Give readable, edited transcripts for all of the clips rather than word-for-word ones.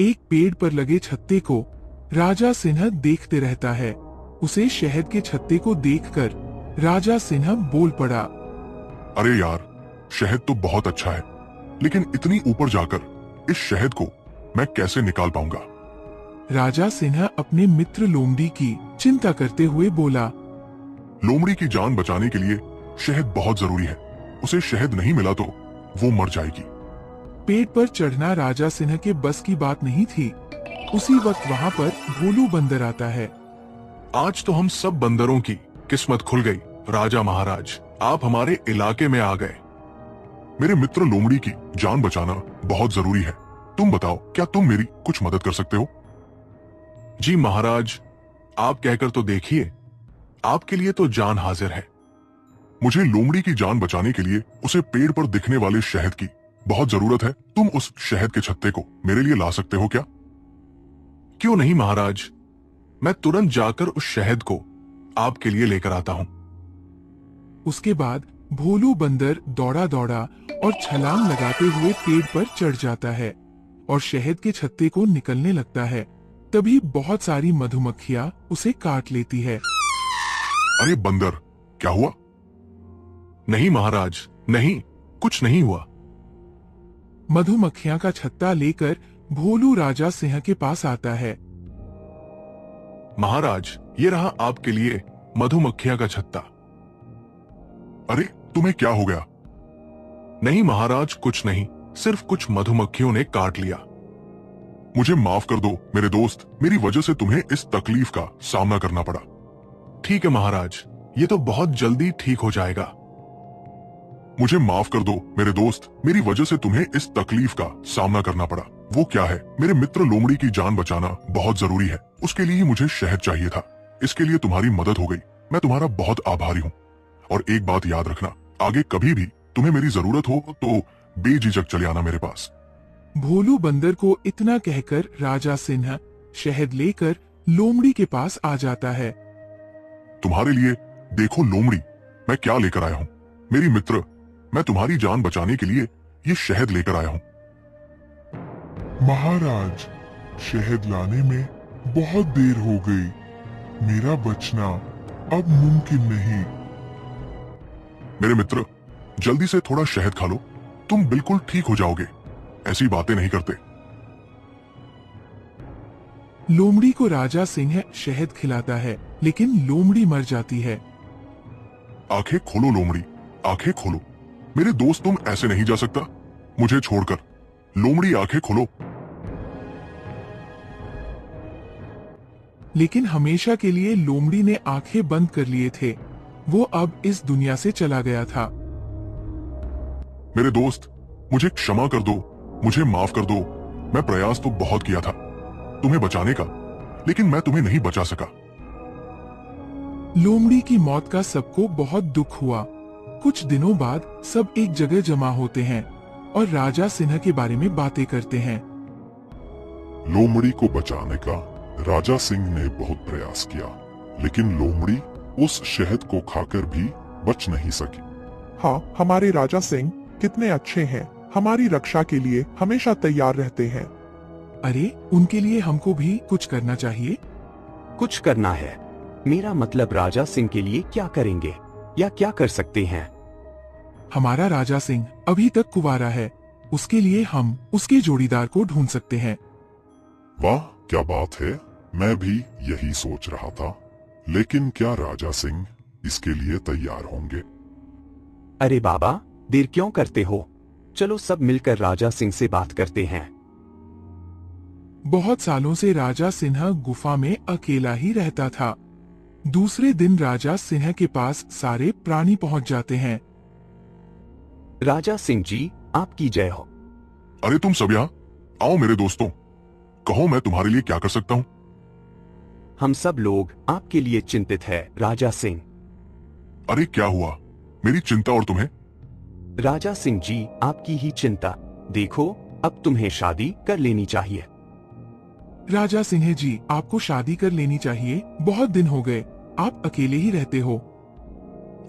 एक पेड़ पर लगे छत्ते को राजा सिंह देखते रहता है। उसे शहद के छत्ते को देखकर राजा सिंह बोल पड़ा। अरे यार, शहद तो बहुत अच्छा है, लेकिन इतनी ऊपर जाकर इस शहद को मैं कैसे निकाल पाऊंगा? राजा सिंह अपने मित्र लोमड़ी की चिंता करते हुए बोला। लोमड़ी की जान बचाने के लिए शहद बहुत जरूरी है। उसे शहद नहीं मिला तो वो मर जाएगी। पेड़ पर चढ़ना राजा सिंह के बस की बात नहीं थी। उसी वक्त वहाँ पर भोलू बंदर आता है। आज तो हम सब बंदरों की किस्मत खुल गई। राजा महाराज, आप हमारे इलाके में आ गए। मेरे मित्र लोमड़ी की जान बचाना बहुत जरूरी है। तुम बताओ, क्या तुम मेरी कुछ मदद कर सकते हो? जी महाराज, आप कहकर तो देखिए, आपके लिए तो जान हाजिर है। मुझे लोमड़ी की जान बचाने के लिए उसे पेड़ पर दिखने वाले शहद की बहुत जरूरत है। तुम उस शहद के छत्ते को मेरे लिए ला सकते हो क्या? क्यों नहीं महाराज, मैं तुरंत जाकर उस शहद को आपके लिए लेकर आता हूँ। उसके बाद भोलू बंदर दौड़ा दौड़ा और छलांग लगाते हुए पेड़ पर चढ़ जाता है और शहद के छत्ते को निकलने लगता है। तभी बहुत सारी मधुमक्खियां उसे काट लेती है। अरे बंदर, क्या हुआ? नहीं महाराज, नहीं, कुछ नहीं हुआ। मधुमक्खियां का छत्ता लेकर भोलू राजा सिंह के पास आता है। महाराज, ये रहा आपके लिए मधुमक्खियां का छत्ता। अरे, तुम्हें क्या हो गया? नहीं महाराज, कुछ नहीं, सिर्फ कुछ मधुमक्खियों ने काट लिया। मुझे माफ कर दो मेरे दोस्त, मेरी वजह से तुम्हें इस तकलीफ का सामना करना पड़ा। ठीक है महाराज, ये तो बहुत जल्दी ठीक हो जाएगा। मुझे माफ कर दो मेरे दोस्त, मेरी वजह से तुम्हें इस तकलीफ का सामना करना पड़ा। वो क्या है? मेरे मित्र लोमड़ी की जान बचाना बहुत जरूरी है। उसके लिए ही मुझे शहद चाहिए था। इसके लिए तुम्हारी मदद हो गई। मैं तुम्हारा बहुत आभारी हूँ। और एक बात याद रखना, आगे कभी भी तुम्हें मेरी जरूरत हो तो बेझिझक चले आना मेरे पास। भोलू बंदर को इतना कहकर राजा सिंह शहद लेकर लोमड़ी के पास आ जाता है। तुम्हारे लिए देखो लोमड़ी, मैं क्या लेकर आया हूँ। मेरी मित्र, मैं तुम्हारी जान बचाने के लिए ये शहद लेकर आया हूँ। महाराज, शहद लाने में बहुत देर हो गई। मेरा बचना अब मुमकिन नहीं। मेरे मित्र, जल्दी से थोड़ा शहद खा लो, तुम बिल्कुल ठीक हो जाओगे। ऐसी बातें नहीं करते। लोमड़ी को राजा सिंह शहद खिलाता है, लेकिन लोमड़ी मर जाती है। आंखें खोलो लोमड़ी, आंखें खोलो। मेरे दोस्त, तुम ऐसे नहीं जा सकता मुझे छोड़कर। लोमड़ी, आंखें खोलो। लेकिन हमेशा के लिए लोमड़ी ने आंखें बंद कर लिए थे। वो अब इस दुनिया से चला गया था। मेरे दोस्त, मुझे क्षमा कर दो, मुझे माफ कर दो। मैं प्रयास तो बहुत किया था तुम्हें बचाने का, लेकिन मैं तुम्हें नहीं बचा सका। लोमड़ी की मौत का सबको बहुत दुख हुआ। कुछ दिनों बाद सब एक जगह जमा होते हैं और राजा सिंह के बारे में बातें करते हैं। लोमड़ी को बचाने का राजा सिंह ने बहुत प्रयास किया, लेकिन लोमड़ी उस शहद को खाकर भी बच नहीं सकी। हाँ, हमारे राजा सिंह कितने अच्छे हैं, हमारी रक्षा के लिए हमेशा तैयार रहते हैं। अरे, उनके लिए हमको भी कुछ करना चाहिए। कुछ करना है? मेरा मतलब राजा सिंह के लिए क्या करेंगे या क्या कर सकते हैं? हमारा राजा सिंह अभी तक कुंवारा है, उसके लिए हम उसके जोड़ीदार को ढूंढ सकते हैं। वाह, क्या बात है, मैं भी यही सोच रहा था। लेकिन क्या राजा सिंह इसके लिए तैयार होंगे? अरे बाबा, देर क्यों करते हो? चलो सब मिलकर राजा सिंह से बात करते हैं। बहुत सालों से राजा सिंह गुफा में अकेला ही रहता था। दूसरे दिन राजा सिंह के पास सारे प्राणी पहुंच जाते हैं। राजा सिंह जी, आपकी जय हो। अरे तुम सब यहाँ आओ मेरे दोस्तों, कहो मैं तुम्हारे लिए क्या कर सकता हूँ? हम सब लोग आपके लिए चिंतित है राजा सिंह। अरे क्या हुआ? मेरी चिंता और तुम्हें? राजा सिंह जी, आपकी ही चिंता। देखो, अब तुम्हें शादी कर लेनी चाहिए। राजा सिंह जी, आपको शादी कर लेनी चाहिए। बहुत दिन हो गए, आप अकेले ही रहते हो।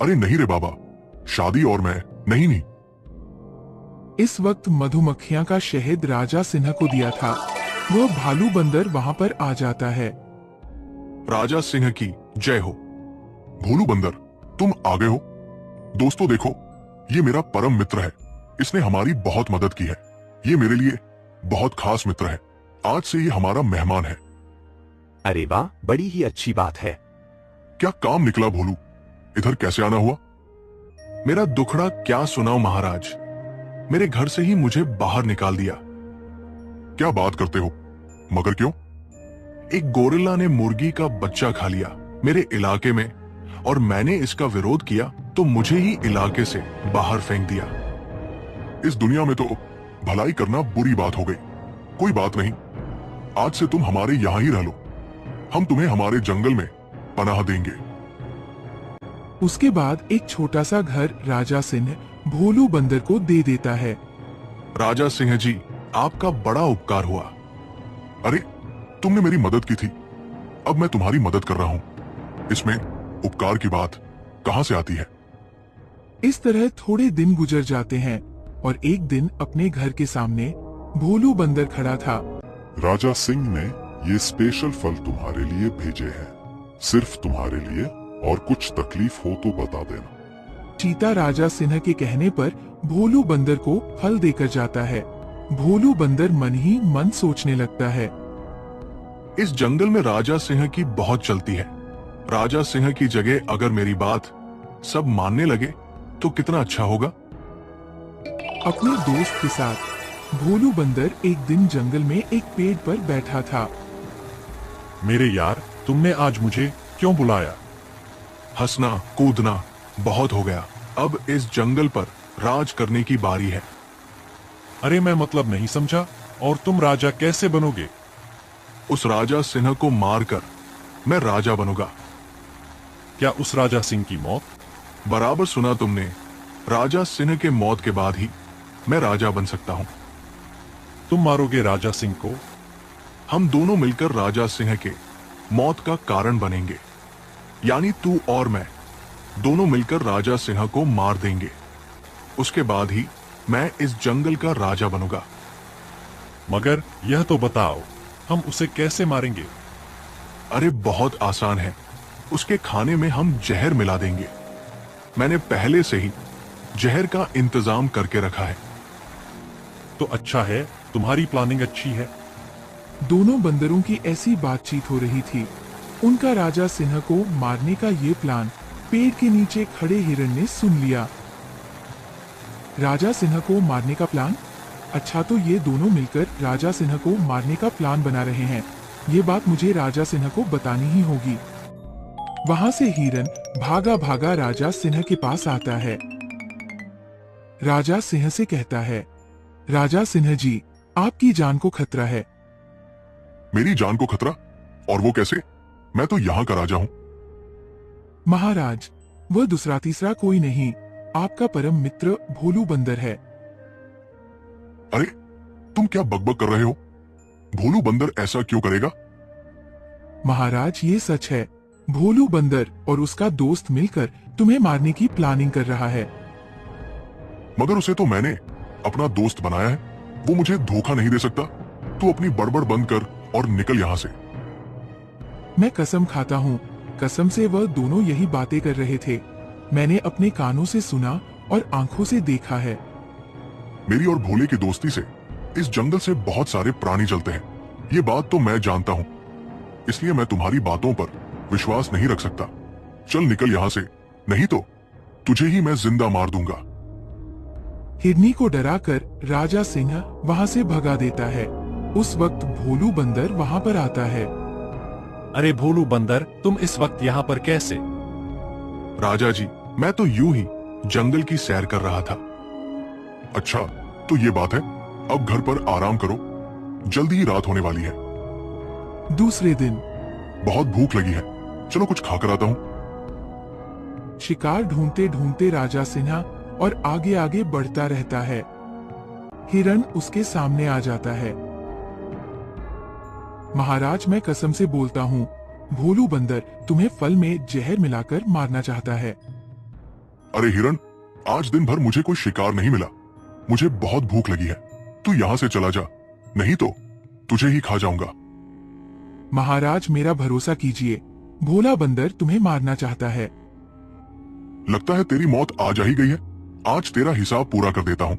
अरे नहीं रे बाबा, शादी और मैं नहीं। इस वक्त मधुमक्खियां का शहद राजा सिंह को दिया था। वह भालू बंदर वहां पर आ जाता है। राजा सिंह की जय हो। भोलू बंदर, तुम आ गए हो। दोस्तों देखो, ये मेरा परम मित्र है। इसने हमारी बहुत मदद की है। ये मेरे लिए बहुत खास मित्र है। आज से ये हमारा मेहमान है। अरे वाह, बड़ी ही अच्छी बात है। क्या काम निकला भोलू? इधर कैसे आना हुआ? मेरा दुखड़ा क्या सुनाऊं महाराज। मेरे घर से ही मुझे बाहर निकाल दिया। क्या बात करते हो? मगर क्यों? एक गोरिल्ला ने मुर्गी का बच्चा खा लिया मेरे इलाके में, और मैंने इसका विरोध किया तो मुझे ही इलाके से बाहर फेंक दिया। इस दुनिया में तो भलाई करना बुरी बात हो गई। कोई बात नहीं, आज से तुम हमारे यहां ही रह लो। हम तुम्हें हमारे जंगल में पनाह देंगे। उसके बाद एक छोटा सा घर राजा सिंह भोलू बंदर को दे देता है। राजा सिंह जी, आपका बड़ा उपकार हुआ। अरे, तुमने मेरी मदद की थी, अब मैं तुम्हारी मदद कर रहा हूं। इसमें उपकार की बात कहां से आती है? इस तरह थोड़े दिन गुजर जाते हैं और एक दिन अपने घर के सामने भोलू बंदर खड़ा था। राजा सिंह ने ये स्पेशल फल तुम्हारे लिए भेजे हैं, सिर्फ तुम्हारे लिए, और कुछ तकलीफ हो तो बता देना। चीता राजा सिंह के कहने पर भोलू बंदर को फल देकर जाता है। भोलू बंदर मन ही मन सोचने लगता है, इस जंगल में राजा सिंह की बहुत चलती है। राजा सिंह की जगह अगर मेरी बात सब मानने लगे तो कितना अच्छा होगा। अपने दोस्त के साथ भोलू बंदर एक दिन जंगल में एक पेड़ पर बैठा था। मेरे यार, तुमने आज मुझे क्यों बुलाया? हंसना कूदना बहुत हो गया। अब इस जंगल पर राज करने की बारी है। अरे मैं मतलब नहीं समझा। और तुम राजा कैसे बनोगे? उस राजा सिंह को मारकर मैं राजा बनूंगा। क्या उस राजा सिंह की मौत? बराबर सुना तुमने। राजा सिंह के मौत के बाद ही मैं राजा बन सकता हूं। तुम मारोगे राजा सिंह को? हम दोनों मिलकर राजा सिंह के मौत का कारण बनेंगे। यानी तू और मैं दोनों मिलकर राजा सिंह को मार देंगे। उसके बाद ही मैं इस जंगल का राजा बनूंगा। मगर यह तो बताओ, हम उसे कैसे मारेंगे? अरे बहुत आसान है। उसके खाने में हम जहर मिला देंगे। मैंने पहले से ही जहर का इंतजाम करके रखा है। तो अच्छा है, तुम्हारी प्लानिंग अच्छी है। दोनों बंदरों की ऐसी बातचीत हो रही थी। उनका राजा सिंह को मारने का ये प्लान पेड़ के नीचे खड़े हिरण ने सुन लिया। राजा सिंह को मारने का प्लान? अच्छा, तो ये दोनों मिलकर राजा सिंह को मारने का प्लान बना रहे हैं। ये बात मुझे राजा सिंह को बतानी ही होगी। वहां से हिरन भागा भागा राजा सिंह के पास आता है। राजा सिंह से कहता है, राजा सिंह जी, आपकी जान को खतरा है। मेरी जान को खतरा? और वो कैसे? मैं तो यहाँ का राजा हूँ। महाराज, वह दूसरा तीसरा कोई नहीं, आपका परम मित्र भोलू बंदर है। अरे, तुम क्या बकबक कर रहे हो? भोलू बंदर ऐसा क्यों करेगा? महाराज, ये सच है। भोलू बंदर और उसका दोस्त मिलकर तुम्हें मारने की प्लानिंग कर रहा है। मगर उसे तो मैंने अपना दोस्त बनाया है। वो मुझे धोखा नहीं दे सकता। तू अपनी बड़बड़ बंद कर और निकल यहाँ से। मैं कसम खाता हूँ, कसम से वह दोनों यही बातें कर रहे थे। मैंने अपने कानों से सुना और आंखों से देखा है। मेरी और भोले की दोस्ती से इस जंगल से बहुत सारे प्राणी चलते हैं। ये बात तो मैं जानता हूँ, इसलिए मैं तुम्हारी बातों पर विश्वास नहीं रख सकता। चल निकल यहाँ से, नहीं तो तुझे ही मैं जिंदा मार दूंगा। हिरनी को डराकर राजा सिंह वहां से भगा देता है। उस वक्त भोलू बंदर वहां पर आता है। अरे भोलू बंदर, तुम इस वक्त यहाँ पर कैसे? राजा जी, मैं तो यूं ही जंगल की सैर कर रहा था। अच्छा, तो ये बात है। अब घर पर आराम करो, जल्दी ही रात होने वाली है। दूसरे दिन बहुत भूख लगी है, चलो कुछ खाकर आता हूँ। शिकार ढूंढते ढूंढते राजा सिन्हा और आगे आगे बढ़ता रहता है। हिरण उसके सामने आ जाता है। महाराज, मैं कसम से बोलता हूँ, भोलू बंदर तुम्हें फल में जहर मिलाकर मारना चाहता है। अरे हिरण, आज दिन भर मुझे कोई शिकार नहीं मिला। मुझे बहुत भूख लगी है। तू यहाँ से चला जा, नहीं तो तुझे ही खा जाऊंगा। महाराज मेरा भरोसा कीजिए, भोला बंदर तुम्हें मारना चाहता है। लगता है तेरी मौत आ जा ही गई है। आज तेरा हिसाब पूरा कर देता हूँ।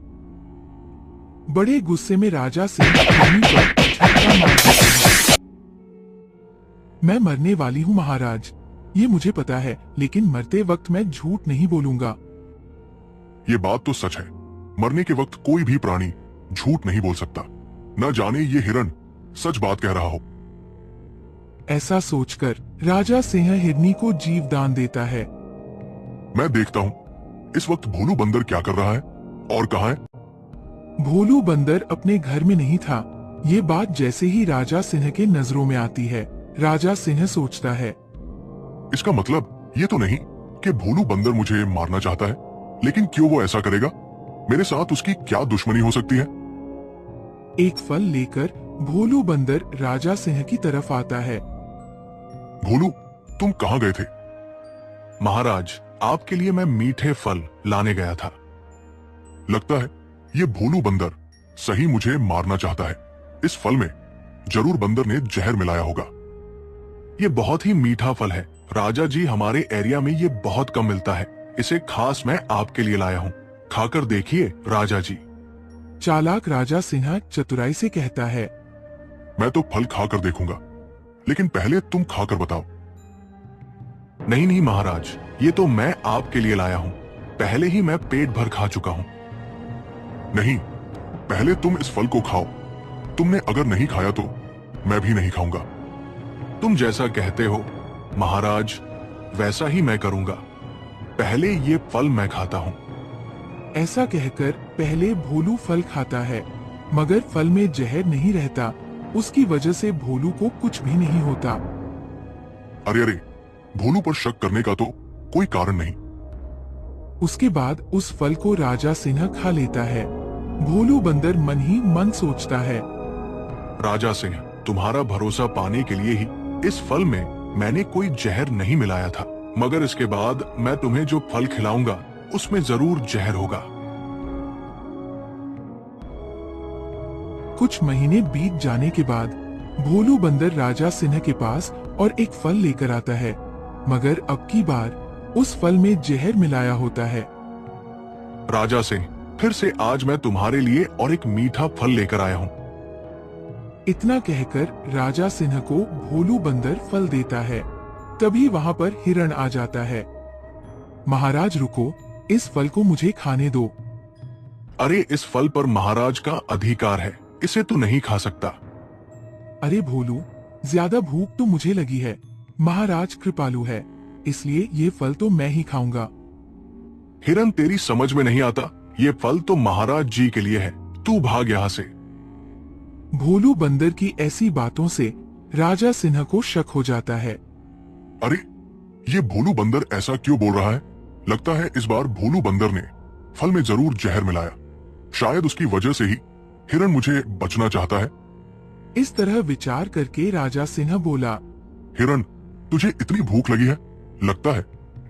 बड़े गुस्से में राजा सिंह हिरनी पर झटका मार देते हैं। मैं मरने वाली हूँ महाराज, ये मुझे पता है, लेकिन मरते वक्त मैं झूठ नहीं बोलूंगा। ये बात तो सच है, मरने के वक्त कोई भी प्राणी झूठ नहीं बोल सकता। न जाने ये हिरण सच बात कह रहा हो। ऐसा सोचकर राजा सिंह हिरनी को जीवदान देता है। मैं देखता हूँ इस वक्त भोलू बंदर क्या कर रहा है और कहाँ है। भोलू बंदर अपने घर में नहीं था। ये बात जैसे ही राजा सिंह के नजरों में आती है, राजा सिंह सोचता है, इसका मतलब ये तो नहीं कि भोलू बंदर मुझे मारना चाहता है, लेकिन क्यों वो ऐसा करेगा? मेरे साथ उसकी क्या दुश्मनी हो सकती है? एक फल लेकर भोलू बंदर राजा सिंह की तरफ आता है। भोलू, तुम कहाँ गए थे? महाराज, आपके लिए मैं मीठे फल लाने गया था। लगता है ये भोलू बंदर सही मुझे मारना चाहता है। इस फल में जरूर बंदर ने जहर मिलाया होगा। ये बहुत ही मीठा फल है राजा जी, हमारे एरिया में ये बहुत कम मिलता है। इसे खास मैं आपके लिए लाया हूँ, खाकर देखिए राजा जी। चालाक राजा सिंह चतुराई से कहता है, मैं तो फल खाकर देखूंगा, लेकिन पहले तुम खाकर बताओ। नहीं नहीं महाराज, ये तो मैं आपके लिए लाया हूँ। पहले ही मैं पेट भर खा चुका हूँ। नहीं, पहले तुम इस फल को खाओ। तुमने अगर नहीं खाया तो मैं भी नहीं खाऊंगा। तुम जैसा कहते हो महाराज, वैसा ही मैं करूंगा। पहले ये फल मैं खाता हूँ। ऐसा कहकर पहले भोलू फल खाता है, मगर फल में जहर नहीं रहता। उसकी वजह से भोलू को कुछ भी नहीं होता। अरे अरे, भोलू पर शक करने का तो कोई कारण नहीं। उसके बाद उस फल को राजा सिंह खा लेता है। भोलू बंदर मन ही मन सोचता है, राजा सिंह, तुम्हारा भरोसा पाने के लिए ही इस फल में मैंने कोई जहर नहीं मिलाया था, मगर इसके बाद मैं तुम्हें जो फल खिलाऊंगा उसमें जरूर जहर होगा। कुछ महीने बीत जाने के बाद भोलू बंदर राजा सिंह के पास और एक फल लेकर आता है, मगर अब की बार उस फल में जहर मिलाया होता है। राजा सिंह, फिर से आज मैं तुम्हारे लिए और एक मीठा फल लेकर आया हूँ। इतना कहकर राजा सिंह को भोलू बंदर फल देता है। तभी वहाँ पर हिरण आ जाता है। महाराज रुको, इस फल को मुझे खाने दो। अरे, इस फल पर महाराज का अधिकार है, इसे तू नहीं खा सकता। अरे भोलू, ज्यादा भूख तो मुझे लगी है। महाराज कृपालु है, इसलिए ये फल तो मैं ही खाऊंगा। हिरण, तेरी समझ में नहीं आता, ये फल तो महाराज जी के लिए है। तू भाग यहाँ से। भोलू बंदर की ऐसी बातों से राजा सिंह को शक हो जाता है। अरे, ये भोलू बंदर ऐसा क्यों बोल रहा है? लगता है इस बार भोलू बंदर ने फल में जरूर जहर मिलाया। शायद उसकी वजह से ही हिरण मुझे बचना चाहता है। इस तरह विचार करके राजा सिंह बोला, हिरण, तुझे इतनी भूख लगी है, लगता है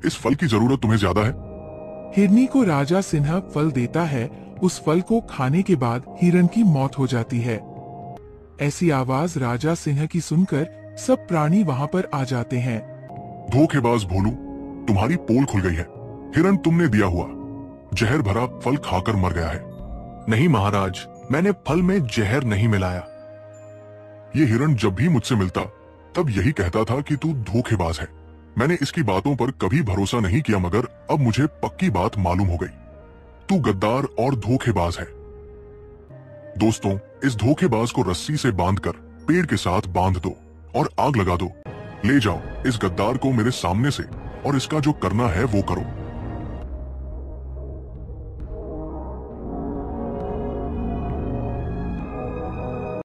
इस फल की जरूरत तुम्हें ज्यादा है। हिरनी को राजा सिंह फल देता है। उस फल को खाने के बाद हिरण की मौत हो जाती है। ऐसी आवाज राजा सिंह की सुनकर सब प्राणी वहाँ पर आ जाते हैं। धोखेबाज भोलू, तुम्हारी पोल खुल गई है। हिरण तुमने दिया हुआ जहर भरा फल खाकर मर गया है। नहीं महाराज, मैंने फल में जहर नहीं मिलाया। ये हिरण जब भी मुझसे मिलता तब यही कहता था कि तू धोखेबाज है। मैंने इसकी बातों पर कभी भरोसा नहीं किया, मगर अब मुझे पक्की बात मालूम हो गई। तू गद्दार और धोखेबाज है। दोस्तों, इस धोखेबाज को रस्सी से बांधकर पेड़ के साथ बांध दो और आग लगा दो। ले जाओ इस गद्दार को मेरे सामने से और इसका जो करना है वो करो।